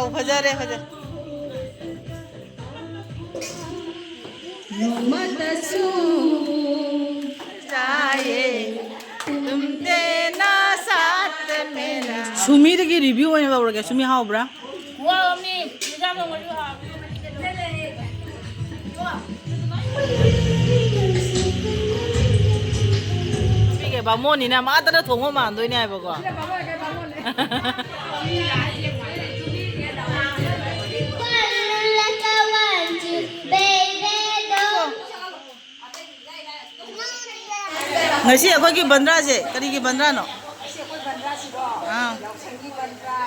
와우 फजरे फजरे सुमीर की रिव्यू होने वाला क्या सुमी हाँ ब्रा वाह अम्मी निजाम लोग जो हाँ ठीक है बामोनी ना माता ना थोंगो मान दो इन्हें बको ngasi akhoi ki bandra se kari ki bandra no ngasi akhoi bandra si do yaoshang bandra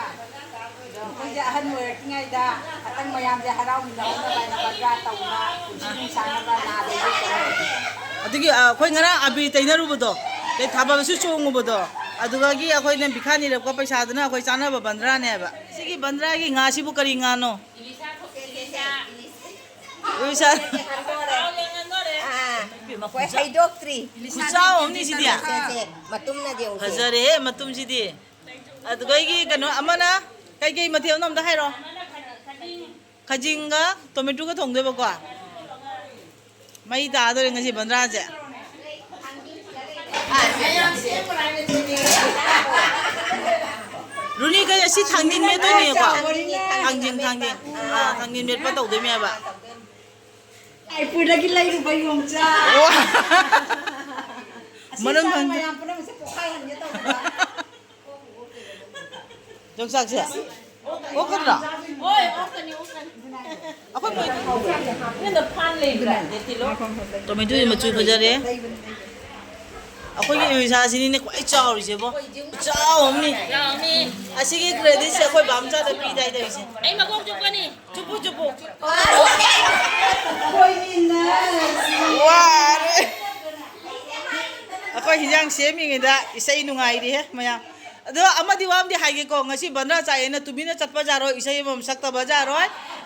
akhoi ja han moi ngai da atang mayam ja harau mi da na bai na bandra tauna kunsi sana ba na de adigi akhoi ngara abi tainaru bodo te thaba su chongu bodo aduga gi akhoi ne bikhani re ko paisa dana akhoi chana ba bandra ne ba sigi bandra gi ngasi bu kari nga no Ilisa Kue hai doktri. Kusao omni si dia. Matum na dia. Fazare matum si dia. Adu kai gi kano amana kai mathiam nom da hai ro. Khajing ga tomato ga thong de ba ko. Mai da do ngasi bandra je. Runi kai si thangdin me to ni ko. Thangdin me pa tau de me ba. Ai pui lagi lai ru bai om cha. Malam bang. Mayam pun mesti pokai han ye tau. Jong sak se. O kan na. oi okan ni okan Ako mo. ni the pan le bra de tilo Tomato ni machu fajare. Ako gi Ilisa sini ne kwai chao ri se bo. Chao omni. lao mi Asigi credit se koi bam cha da pi dai dai se. ai ma gong chu ko ni Chupu. Koi ni na. Wah. Ako hijang semi ngida isai nungai ri he maya. Ado amadi wam di haige ko ngasi bandra chai na tumina chatpa jaro isai mom sakta bajaro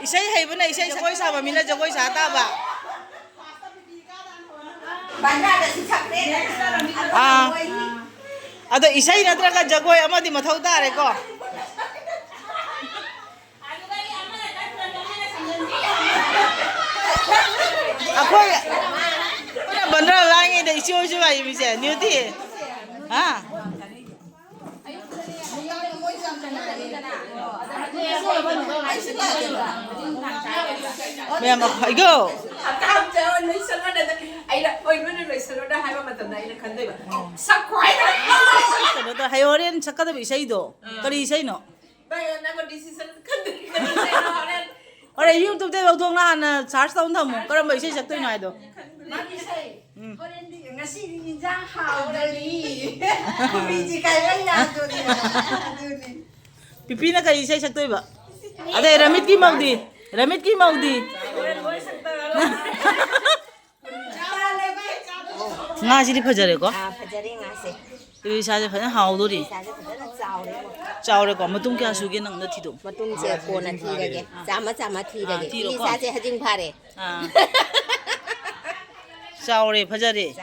isai haibana isai sakoi sa ba mina jagoi sa ta ba. Bandra da si sakre. Ado isai natra ka jagoi amadi mathau ta re ko. Akhoi bandra langi da isio ju ba yimi se new ti. Ha. Mẹ mà phải go. Cam chơi lấy sân nó đây ấy là ôi nó lấy sân nó đã hai ba mặt tầm này là khẩn đây mà sắc khoái Cái đó hay ở đây chắc có bị say đồ. Cái gì say nó? bây giờ nó còn đi sân khẩn đây nó lên Ở đây YouTube đây vào thuốc là search tao thầm, có làm bị say chắc tôi nói đồ. Ngasi ni jang hao dari. Kumi ji kai lai ya tu ni. Pipi na cái gì say chắc tôi vậy. Ở đây Ramit ki mau đi. Ramit ki mau đi. Nga chỉ đi phơi rồi có. Phajari ngasi. Cái sao chứ phải hào đồ đi. Sa je phajari chao le. Chào rồi có mà tung kia suy cái năng nó thì đúng. Matum je ko na thi de ge. Chama thi de ge. Ni sa je hajing phare. Chào rồi phơi rồi.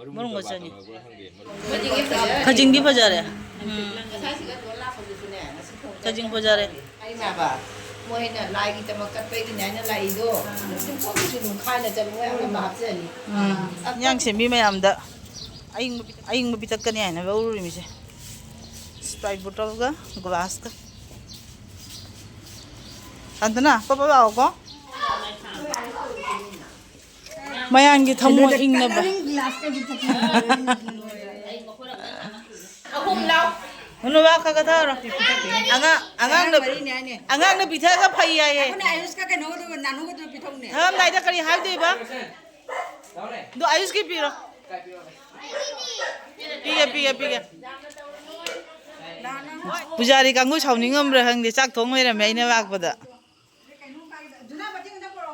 Murung cái gì? Khajing đi phơi rồi. Khajing phơi rồi. ai mà bà mua hay là lại cái mà cắt cái này nó lại đó chúng tôi chỉ dùng khai là chậm cái ăn bạc chứ nhỉ Yang semi mayam da. Aing mo bitak kanya na ba uri mi se. Sprite bottle ka, glass ka. Santana, papa ba ko? Mayang thamu ing na ba. không lâu Ano ba ka kataro? Angang na bitha ka phai ya ye. Kone ayus ka no do nanu ko do pitong ne. Tham dai da kari hai de ba. Do ayus ki piro. Piga. Pujari kangu chawning am ra hang de chak thong mai ra mai na bak ba da. Duna bating na poro.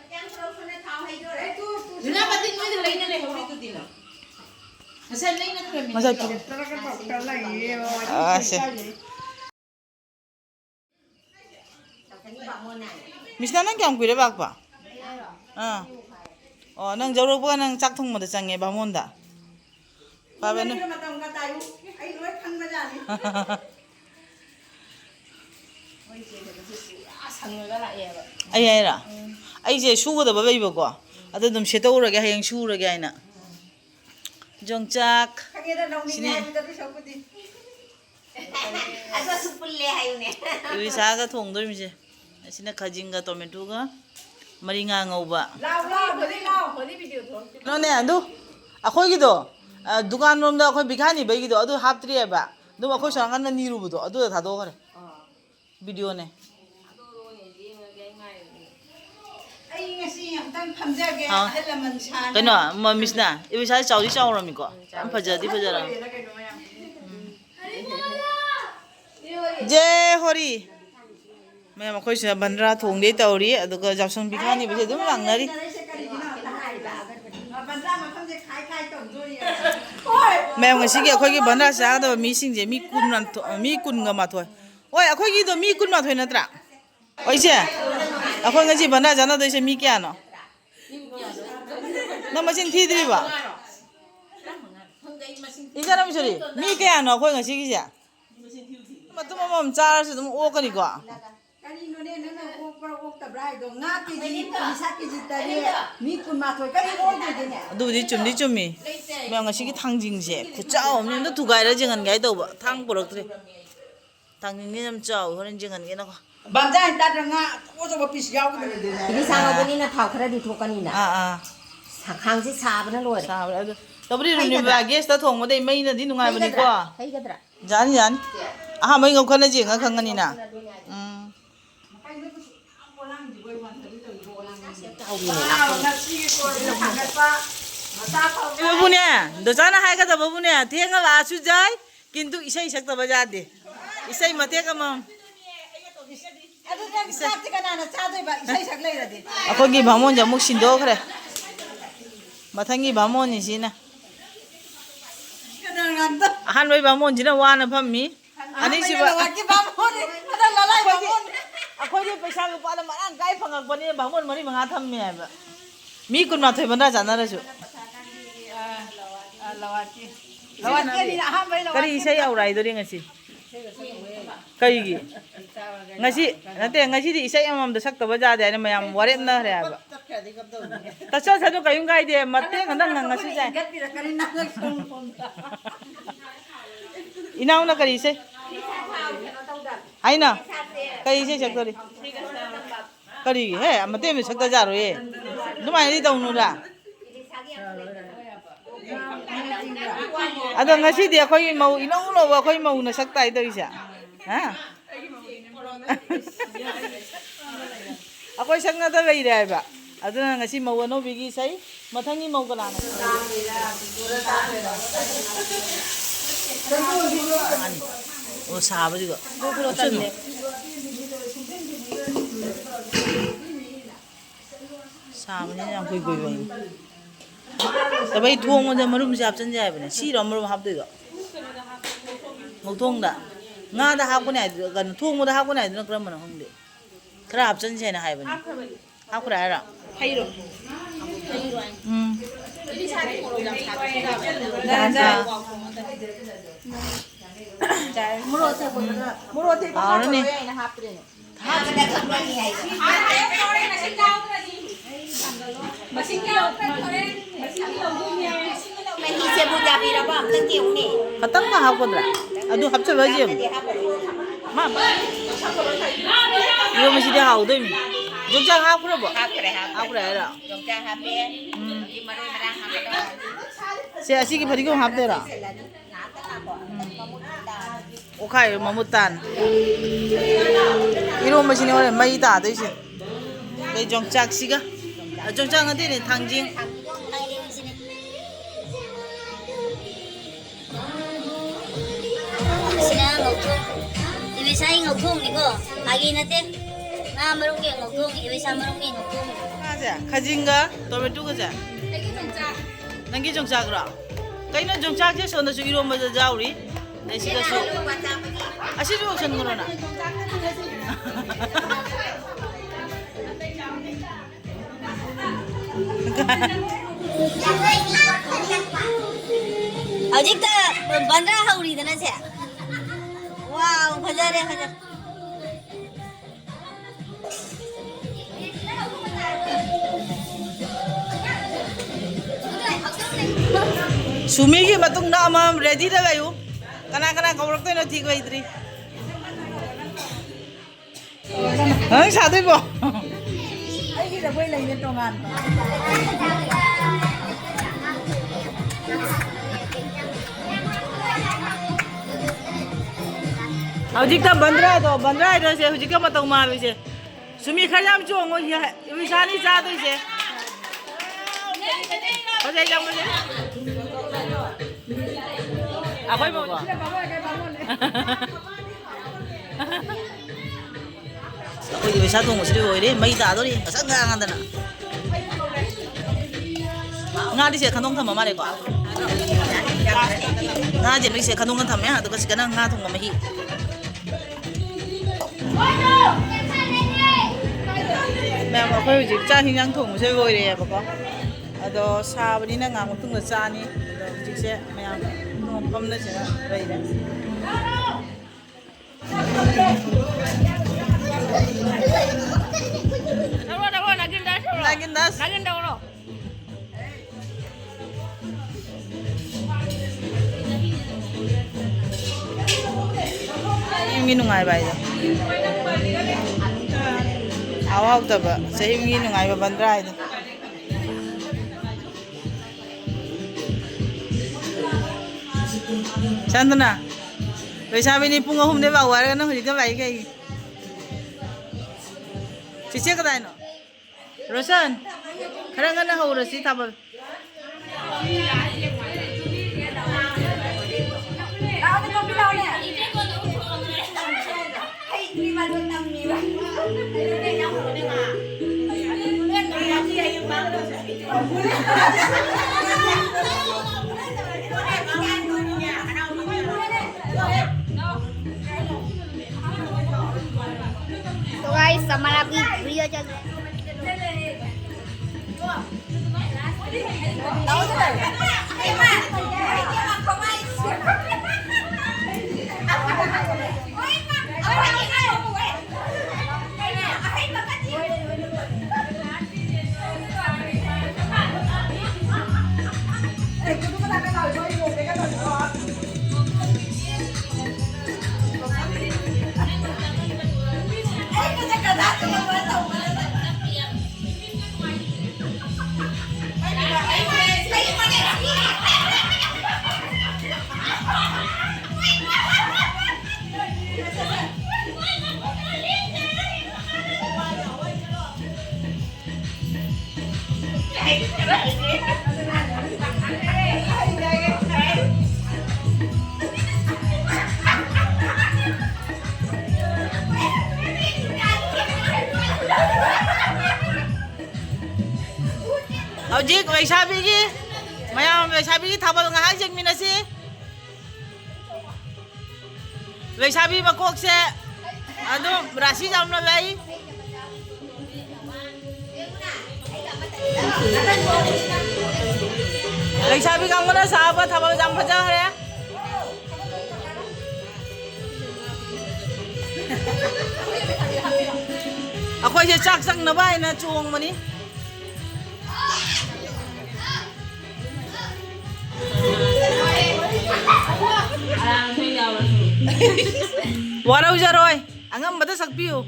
Yang pro kone thau hai do re tu. Duna batin mo de leina le hori tu dilo masal leina tu mi Masa tu. Se. Misna nang kyang kuire bak ba. Nang jorok ba nang chak thong ma da change ba mon da. Ba ba no. Matam ka tayo. Ai loi khang ba jani. 상어가 라예요. ꯑꯩ ꯍꯥꯏꯔ ꯑꯩꯁꯦ ꯁꯨꯒꯗꯕ ꯂꯩꯕꯀꯣ ꯑꯗꯨ ꯑꯗꯨꯝ ꯁꯦꯠꯇꯣꯛꯎꯔꯒꯦ ꯍꯌꯦꯡ ꯁꯨꯔꯒꯦ ꯍꯥꯏꯅ ꯌꯣꯡꯆꯥꯛ ꯈꯪꯉꯦꯗ ꯂꯧꯅꯤꯡꯉꯦ ꯁꯤꯅꯦ ꯍꯥꯏꯕꯗ ꯁꯛꯄꯨꯗꯤ 아저씨 뿔래 하요네. ꯏꯁꯥꯒ ꯊꯣꯡꯗꯣꯏꯃꯤꯁꯦ ꯑꯁꯤꯅ ꯈꯥꯖꯤꯡꯒ ꯇꯣꯃꯦꯇꯣꯒ ꯃꯔꯤꯉꯥ ꯉꯧꯕ ꯂꯥꯎ ꯍꯧꯖꯤꯛ ꯂꯥꯎ ꯀꯩꯅꯣꯅꯦ ꯑꯗꯨ ꯑꯩꯈꯣꯏꯒꯤꯗꯣ ꯗꯨꯀꯥꯟꯔꯣꯝꯗ ꯑꯩꯈꯣꯏ ꯕꯤꯈꯥꯅꯤꯕꯩꯒꯤꯗꯣ ꯑꯗꯨ ꯍꯥꯞꯇ꯭ꯔꯤꯑꯕ ꯑꯗꯨꯝ ꯑꯩꯈꯣꯏ ꯁꯣꯅꯥꯀꯟꯗ ꯅꯤꯔꯨꯕꯗꯣ ꯑꯗꯨꯗ ꯊꯥꯗꯣꯛꯈ꯭ꯔꯦ ꯚꯤꯗꯤꯑꯣꯅꯦ ꯑꯩ ꯉꯁꯤ ꯑꯝꯇꯪ ꯐꯝꯖꯒꯦ ꯑꯍꯜ ꯂꯃꯟ ꯁꯥꯅ ꯀꯩꯅꯣ ꯃꯤꯁꯅ ꯏꯕꯤꯁꯥꯁꯤ ꯆꯥꯎꯗꯤ ꯆꯥꯎꯔꯝꯃꯤꯀꯣ ꯌꯥꯝ ꯐꯖꯗꯤ ꯐꯖꯔꯝꯃꯤ ꯖꯦ ꯍꯣꯔꯤ ꯃꯌꯥꯝ ꯑꯩꯈꯣꯏꯁꯤꯗ ꯕꯟꯗ꯭ꯔꯥ ꯊꯣꯡꯗꯦ ꯇꯧꯔꯤ ꯑꯗꯨꯒ ꯌꯥꯎꯁꯪ ꯕꯤꯈꯥꯅꯤꯕꯁꯦ ꯑꯗꯨꯝ ꯂꯥꯡꯅꯔꯤ ꯃꯌꯥꯝ ꯉꯁꯤꯒꯤ ꯑꯩꯈꯣꯏꯒꯤ ꯕꯟꯗ꯭ꯔꯥ ꯆꯥꯒꯗꯕ ꯃꯤꯁꯤꯡꯁꯦ ꯃꯤ ꯀꯨꯟꯒ ꯃꯥꯊꯣꯏ ꯍꯣꯏ ꯑꯩꯈꯣꯏꯒꯤꯗꯣ ꯃꯤ 12 ꯅꯠꯇ꯭ꯔꯥ ꯍꯣꯏꯁꯦ ꯑꯩꯈꯣꯏ ꯉꯁꯤ ꯕꯟꯗ꯭ꯔꯥ ꯆꯥꯅꯗꯣꯏꯁꯦ ꯃꯤ ꯀꯌꯥꯅꯣ ꯅꯪ ꯃꯁꯤꯡ ꯊꯤꯗ꯭ꯔꯤꯕ 이사람이소리 미 kayano ako'y ngasigise matum amam charasi dum okani ko ꯀꯔꯤꯅꯣꯅꯦ ꯅꯪꯅ ꯑꯣꯛꯄ꯭ꯔꯥ ꯑꯣꯛꯇꯕ꯭ꯔꯥ ꯍꯥꯏꯗꯣ ꯉꯥ ꯀꯦꯖꯤ ꯏꯁꯥ ꯀꯦꯖꯤ 3 ꯃꯤ 12 ꯀꯔꯤ ꯑꯣꯏꯗꯣꯏꯅꯦ ꯑꯗꯨꯕꯨꯗꯤ ꯆꯨꯝꯗꯤ ꯆꯨꯝꯃꯤ ꯃꯌꯥꯝ ꯉꯁꯤꯒꯤ ꯊꯥꯡꯖꯤꯡꯁꯦ ꯈꯨꯆꯥꯎ ꯑꯃꯅꯤ ꯑꯝꯇ ꯊꯨꯒꯥꯏꯔ ꯖꯤꯡꯍꯟꯒꯥꯏ ꯇꯧꯕ ꯊꯥꯡ ꯄꯨꯔꯛꯇ꯭ꯔꯤ ꯊꯥꯡꯖꯤꯡꯗꯤ ꯌꯥꯝ ꯆꯥꯎꯋꯤ ꯍꯣꯔꯦꯟ ꯖꯤꯡꯍꯟꯒꯦꯅꯀꯣ ꯕꯥꯝꯖꯥ ꯍꯦꯟꯇꯥꯗ꯭ꯔ ꯉꯥ ꯑꯆꯧꯕ ꯄꯤꯁ ꯌꯥꯎꯒꯗꯕꯅꯤ 이리 상어분이나 다 그래도 토까니나. ꯑꯥ 강지 사브는 로래. ꯁꯥꯕ꯭ꯔꯦ ꯑꯗꯨ ꯇꯕꯨꯗꯤ ꯔꯨꯅꯤꯕ ꯒꯦꯁꯇ ꯊꯣꯡꯕꯗꯩ ꯃꯩꯅꯗꯤ ꯅꯨꯡꯉꯥꯏꯕꯅꯤꯀꯣ 해이가더라. ꯌꯥꯅꯤ ꯌꯥꯅꯤ ꯑꯍꯥꯟꯕꯩ ꯉꯧꯈꯠꯅꯁꯤ ꯉ ꯈꯪꯒꯅꯤꯅ 이거보네 너잖아 하이가다 뭐보네 탱을 아주자이 근데 이세이 색다봐 자데 이세이 마테가 뭐 ꯑꯗꯨ ꯆꯥꯛꯇꯤ ꯀꯅꯥꯅ ꯆꯥꯗꯣꯏꯕ ꯏꯁꯩ ꯁꯛ ꯂꯩꯔꯗꯤ ꯑꯩꯈꯣꯏꯒꯤ ꯕꯥꯃꯣꯟꯁꯦ ꯑꯃꯨꯛ ꯁꯤꯟꯗꯣꯛꯈ꯭ꯔꯦ ꯃꯊꯪꯒꯤ ꯕꯥꯃꯣꯟꯅꯤꯁꯤꯅ ꯑꯍꯥꯟꯕꯩ ꯕꯥꯃꯣꯟꯁꯤꯅ ꯋꯥꯅ ꯐꯝꯃꯤ ꯑꯅꯤꯁꯨꯕ ꯑꯩꯈꯣꯏꯗꯤ ꯄꯩꯁꯥ ꯂꯨꯄꯥꯗ ꯃꯔꯥꯡ ꯀꯥꯏ ꯐꯪꯉꯛꯄꯅꯤꯅ ꯕꯥꯃꯣꯟ 4-5 ꯊꯝꯃꯦ ꯍꯥꯏꯕ ꯃꯤ 12 ꯕꯟꯗ꯭ꯔꯥ ꯆꯥꯅꯔꯁꯨ ꯀꯔꯤ ꯏꯁꯩ ꯌꯥꯎꯔꯥꯏꯗꯣꯔꯤ ꯉꯁꯤ ꯀꯩꯒꯤ ngasi nate ngasi di isai amamda saktaba jade ane mayam waretna hre aba tacha sadu kayung gai de matte ngandang ngasi jai inauna kari isai aina kari isai saktori kari he matte me sakta jaro ye dumai di taunu da ada ngasi di akhoi mau inauna wa akhoi mau na sakta idorisa ha akoy sakna da gai rai ba aduna ngasi mau no bigi sai mathangi mau kana na o saba jigo saba ni yang koi koi bai tabai thong mo da marum jap chan jai bane si ro marum hap de do mo thong da nga da hap ko nai gan thong mo da hap ko nai na kram na hong de khara hap chan jai na hai bane hap ko ra 하이로. 이리 사리 모로 좀 자, 무로테 아르네 하프리네. katang ma hap ko dra adu hap cha baji ma yo mi si de hau doi mi jongchang hap ko bo hap ko ra 영장 하페. 여기 마루마랑 하페. se asigi phari ko hap de ra 오카이 마무탄 이런 맛이네 오늘 많이 다 되지 그 정착시가 정착은 되네 당진 Sina ngauthong ibisai ngauthong niko agi nate na marungge ngauthong ibisa marungge ngauthong 가자 가진가 토마토 가자 nangi 정착으로 kaino 정착제 손에서 이런 맛을 자우리 내시가 수 아시죠 선거로나 아직도 반드라 하우리다나 세 와우 가자래 가자 Sumi ki matung na ama ready na kayo. Kana kawrak to na thigo idri. Ang sabi mo. Ay, kita boy lang nito nga. Hujikta Bhandra ito se hujikta matong ma bi se. Sumi khajam chong ngo ya wisani cha to se. Ho sai jang mo se. Akoy mo ko. Akoy di wisa tong usri oi re mai da do ri asang nga nganda na. Nga di se khanong thama ma le ko. Nga je mi se khanong kan thame ha to ka sikana nga thong ma hi. Ma'am, akoy hujik cha hingang thong se oi re ba ko. Ado sabani na nga mutung na cha ni. Ado hujik se ma'am no pam na se bai re. Nagin das. Yung ginungay ba ito? Awaw ta ba? Sa yung ginungay ba Bhandra ito? Saan to na? Kaya sabi ni Punga Humde ba? Wala ka na huli ka ba? Sisiya ka tayo no? Rosan, karang ka na hauras si tabal. So guys, sama lagi video aja. Hujik, may sabi ki. Maya may sabi ki tabal nga hang yengminaasi. May sabi makok se ano rasi jam na lai. May sabi ka mo na sa apa tabal jam pa ja hare. Ako siya chak na ba na chuwang mo ni. Waraw jaroy, angam bata sakpiyo.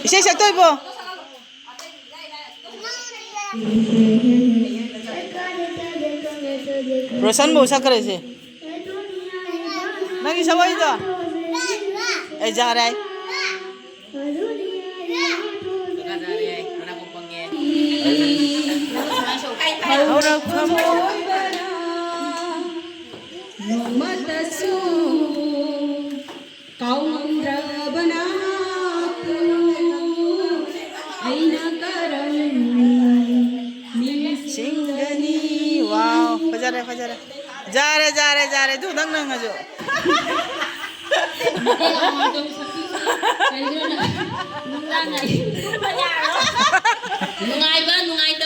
Isay saktoy po. Rosan mo sa kare se. Nagi saway ito. Eh jaray. Harap ka mo. Matasu kaumandra banaku aina karam Singgani. Wow, pajar 자래 두 낭낭하죠. 누나이다.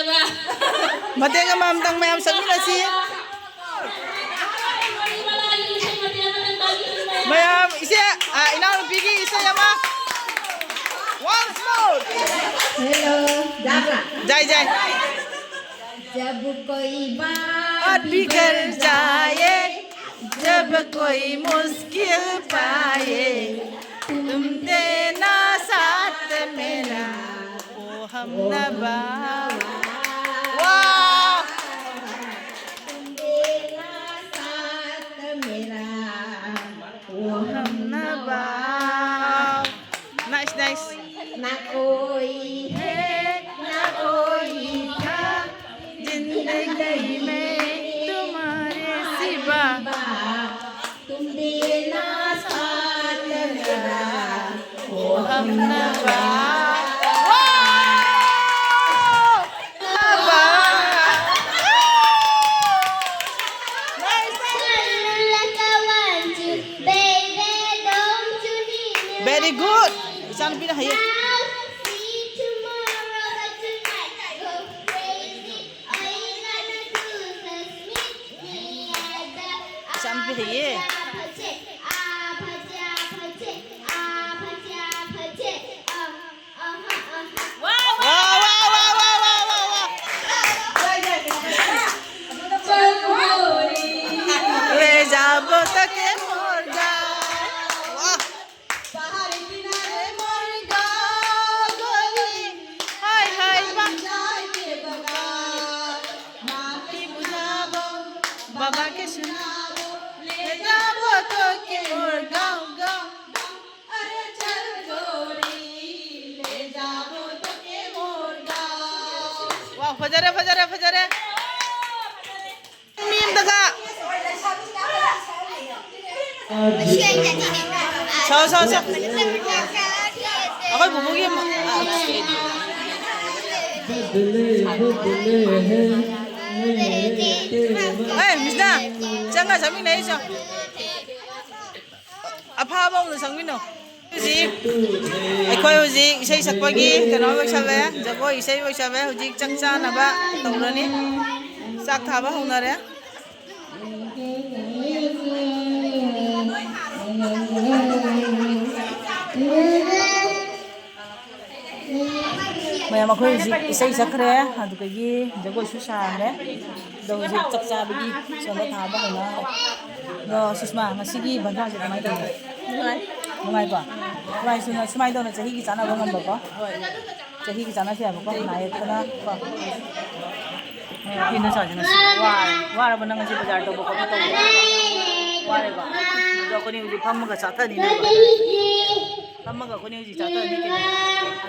마대가 마음당 마음 samminasi. Mayam ise inaw pigi ise yama. Once more. Hello, Jai jai. जब कोई बात बिगड़ जाए जब कोई मुश्किल पाए तुम देना साथ मेरा ओ हमनवा वाह साथ मेरा ओ हमनवा nice nice ना कोई है ना कोई था जिंदगी में तुम्हारे सिवा तुम देना साथ मेरा ओ हमनवा Very good. Isang pinahayag. Isang pinahayag. ले जाबो तक मुर्गा वाह पहाड़ी किनारे मुर्गा गोरी हाय हाय बंजाई के बगा माँ की बुलावो बाबा के सुनावो ले जाबो तो के मुर्गा गाँव अरे चल गोरी ले जाबो तो के मुर्गा वाह फजरे मीम दगा 서. 아까 부부기 뭐. 에이, 미스나. 장가 장민 내이죠. 아파봐 오늘 장민노. Huzik. Ako'y huzik isay sakpagi kano bagsabe. Jago isay bagsabe huzik chakcha naba tawrani. Sak thaba honare. Mayam ako'y isay sakre adukagi jago susane. Do huzik chakcha bagi sama thaba honare. Do susma ngasigi bandha se kamai taw. Nungai ba. Nungai suna sumai do na chahi ki chana bangam ba ko. Chahi ki chana se ba ko nai kana ko. Hina sa jana wa ra banang si bazar to ba ko to. Wa re ba. Do ko ni uji pham ga satha ni ba. Pham ga ko ni uji satha ni ke.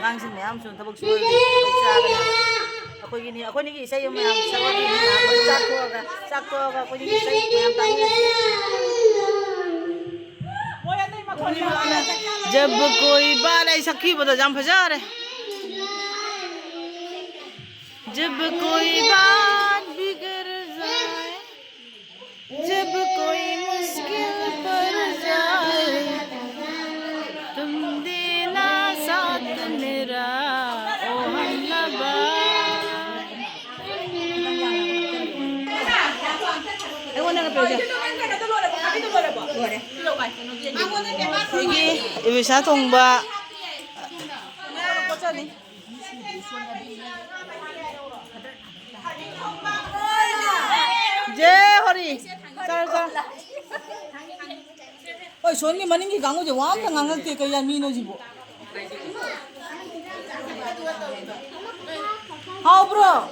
Angang sin mayam sun thabak su cha ga. Ako ni ki isay mayam sa wa ni na sak to ga ko ni isay mayam tang ni. जब कोई बात ऐसा की बता जाम फजा रहे जब कोई बात बिगड़ जाए जब कोई मुश्किल पड़ जाए तुम देना साथ मेरा ओ हमनवा 여기 이비사 통바 제 허리 쌀쌀 어이 손님 마님기 강호지 완전 강하게 그야 미노지 뭐 하우 브로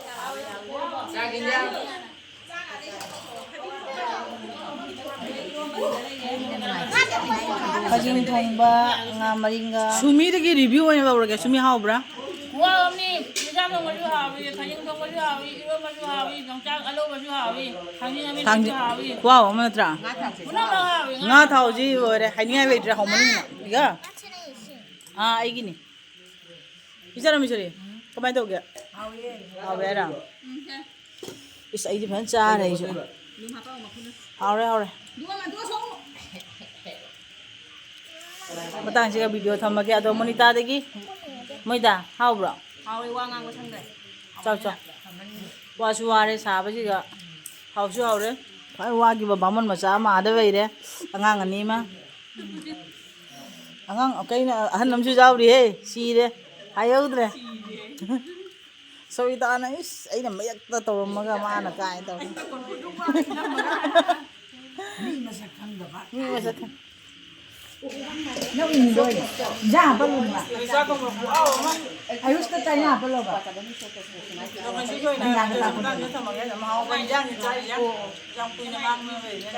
Kajing thongba nga maringa sumi de review oina ba urage sumi how bra Wow, ni bisa nongaju hawi, kanyang nongaju hawi, iro maju hawi, nongchang alo maju hawi, kanyang amin maju hawi. wow amatra Una ba hawi? nga thauji ore hania we dra homani na iga ai gini bichara misari kamai to gya hawi ra is ai ban cha re jo ꯍꯥꯎꯔꯦ ꯍꯥꯎꯔꯦ ꯃꯇꯥꯡꯁꯤꯒ video ꯊꯝꯃꯒꯦ ꯑꯗꯣ ꯃꯣꯅꯤꯇꯥꯗꯒꯤ ꯃꯣꯏꯗ ꯍꯥꯎꯕ꯭ꯔꯣ ꯍꯥꯎꯋꯤ ꯋꯥ ꯉꯥꯡꯕ ꯁꯪꯗ꯭ꯔꯦ ꯆꯥꯎ ꯆꯥꯎ ꯋꯥꯁꯨ ꯋꯥꯔꯦ ꯁꯥꯕꯁꯤꯒ ꯍꯥꯎꯁꯨ ꯍꯥꯎꯔꯦ ꯈ꯭ꯋꯥꯏ ꯋꯥꯈꯤꯕ ꯕꯥꯃꯣꯟ ꯃꯆꯥ ꯑꯃ ꯑꯥꯗ ꯂꯩꯔꯦ ꯑꯉꯥꯡ ꯑꯅꯤ ꯑꯃ ꯑꯉꯥꯡ ꯀꯩꯅꯣ ꯑꯍꯟ ꯑꯃꯁꯨ ꯌꯥꯎꯔꯤꯍꯦ ꯁꯤꯔꯦ ꯍꯥꯏꯍꯧꯗ꯭ꯔꯦ ꯁꯣꯏꯇꯥꯅ ꯏꯁ ꯑꯩꯅ ꯃꯌꯦꯛꯇ ꯇꯧꯔꯝꯃꯒ ꯃꯥꯅ ꯀꯥꯏ ꯇꯧꯔꯦ ꯃꯤ ꯃꯁꯛ ꯈꯪꯗꯕ ꯃꯤ ꯃꯁꯛ ꯈꯪ ꯅꯪ ꯏꯟꯗꯣꯏ ꯏꯟꯖꯥꯡ ꯍꯥꯞꯄꯜꯂꯨꯕ ꯑꯌꯨꯁꯇ ꯆꯥꯏꯅ ꯍꯥꯞꯄꯜꯂꯣꯕ ꯊꯝꯃꯒꯦ ꯃꯍꯥꯎꯕ ꯏꯟꯖꯥꯡ ꯆꯥꯔꯤꯁꯦ ꯌꯥꯝ ꯀꯨꯏꯅ ꯉꯥꯡꯅ ꯂꯩꯔꯦ